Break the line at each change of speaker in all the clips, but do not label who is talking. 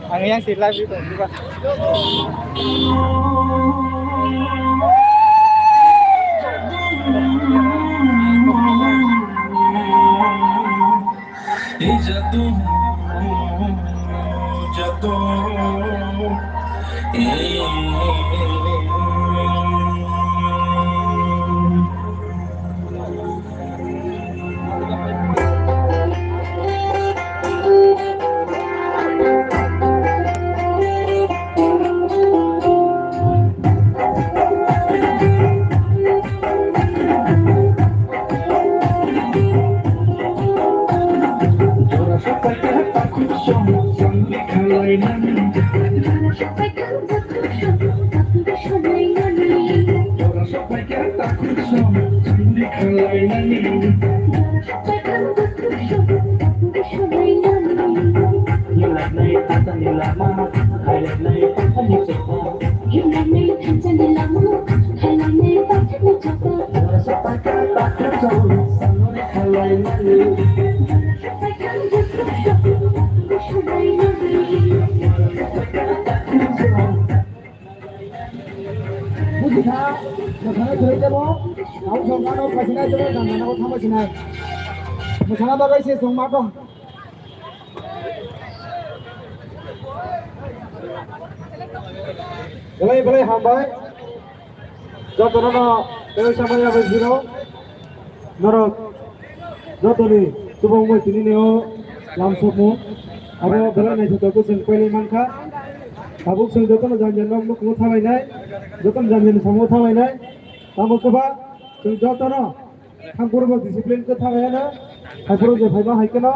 Ang yang si live itu bukan.
Jatuh, jatuh, Masana bagai sih song mato. Belai hambai. Joto nono teu samanya bezino. Norok. Joto ni tubong mo tini neo lamsok mo. Aro belai na joto ko sing pele mangka. Tabuk sing joto no janjan nom ko thamai nai. Joto janjan samo thamai nai. Tamo ko ba sing joto no Hampurbo disiplin ko thamai na. Hampuro je phaiba haikeno.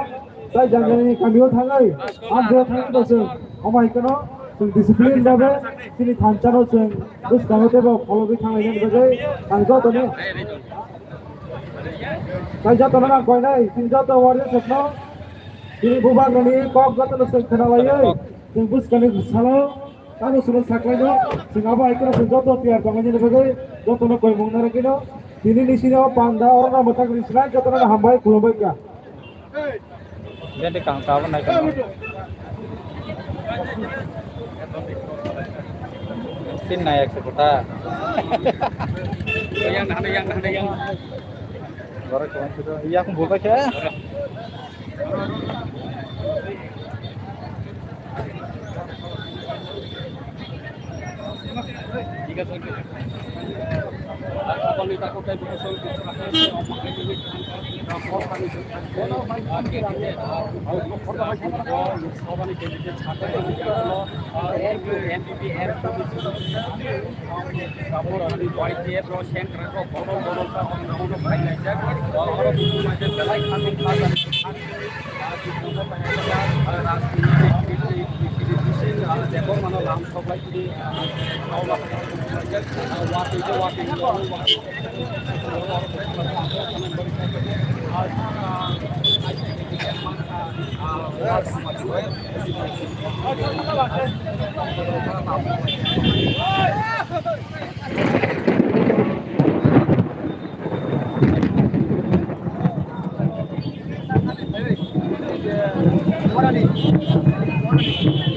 Tai janjan ni kamio thangai. Amjo thangai bose. Ama haikeno. Disiplin dabe sini thancano sing us kamote bo follow bi thangai nai bagai ang joto ni. Tai joto na koi nai sing joto warrior setno. Sini bubang ni kok joto no sing thanai sing bus kani salo kanu sulo saklai no sing aba haikeno sing joto tiar thangai ni bagai joto no koi mong na rakino. Ini di sini panda orang nama tak Israel kata orang hambai kulombai kah?
Dia di kawan naik. Sin naik seputa. Yang. Baru kawan sudah. Iya aku buka ya. Jika What are they?